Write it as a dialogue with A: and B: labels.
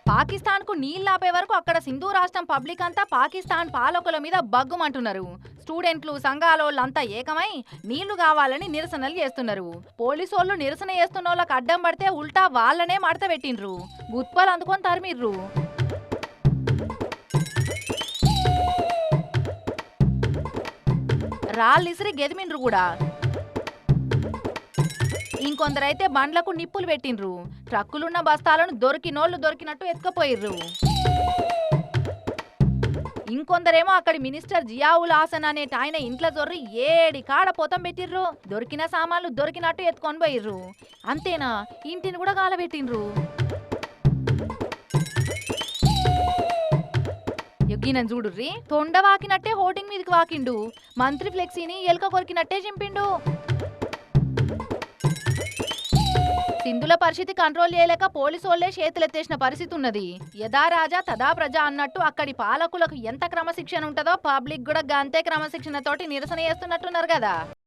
A: పాకిస్తాన్‌కు నీళ్లాపే వరకు అక్కడ సింధు రాష్ట్రం పబ్లిక్ అంతా పాకిస్తాన్ పాలకుల మీద బగ్గుమంటున్నారు. స్టూడెంట్లు, సంఘాలోళ్ళంతా ఏకమై నీళ్లు కావాలని నిరసనలు చేస్తున్నారు. పోలీసోళ్ళు నిరసన చేస్తున్నోళ్ళకి అడ్డం పడితే ఉల్టా వాళ్ళనే మడత పెట్టిండ్రు. గుత్పలు అందుకొని తరిమిర్రు. రాళ్ళిసిరి గెదిమిండ్రు కూడా. ఇంకొందరైతే బండ్లకు నిప్పులు పెట్టిండ్రు. ట్రక్కులున్న బస్తాలను దొరికినోళ్ళు దొరికినట్టు ఎత్తుకపోయిర్రు. ఇంకొందరేమో అక్కడి మినిస్టర్ జియావుల్ హాసన్ అనేట ఆయన ఇంట్లో జొర్రి ఏడి కాడ పోతం పెట్టిర్రు. దొరికిన సామాన్లు దొరికినట్టు ఎత్తుకొని పోయిర్రు. అంతేనా, ఇంటిని కూడా కాలబెట్టిండ్రు. ఎగ్గినని చూడుర్రి, తొండ వాకినట్టే హోర్డింగ్ మీదకి వాకిండు. మంత్రి ఫ్లెక్సీని ఎలుక కొరికినట్టే చింపిండు. సింధుల పరిస్థితి కంట్రోల్ చేయలేక పోలీసోళ్లే చేతులెత్తేసిన పరిస్థితి ఉన్నది. యథా రాజా తదా ప్రజ అన్నట్టు అక్కడి పాలకులకు ఎంత క్రమశిక్షణ ఉంటుందో పబ్లిక్ కూడా గంతే క్రమశిక్షణతోటి నిరసన చేస్తున్నట్టున్నారు కదా.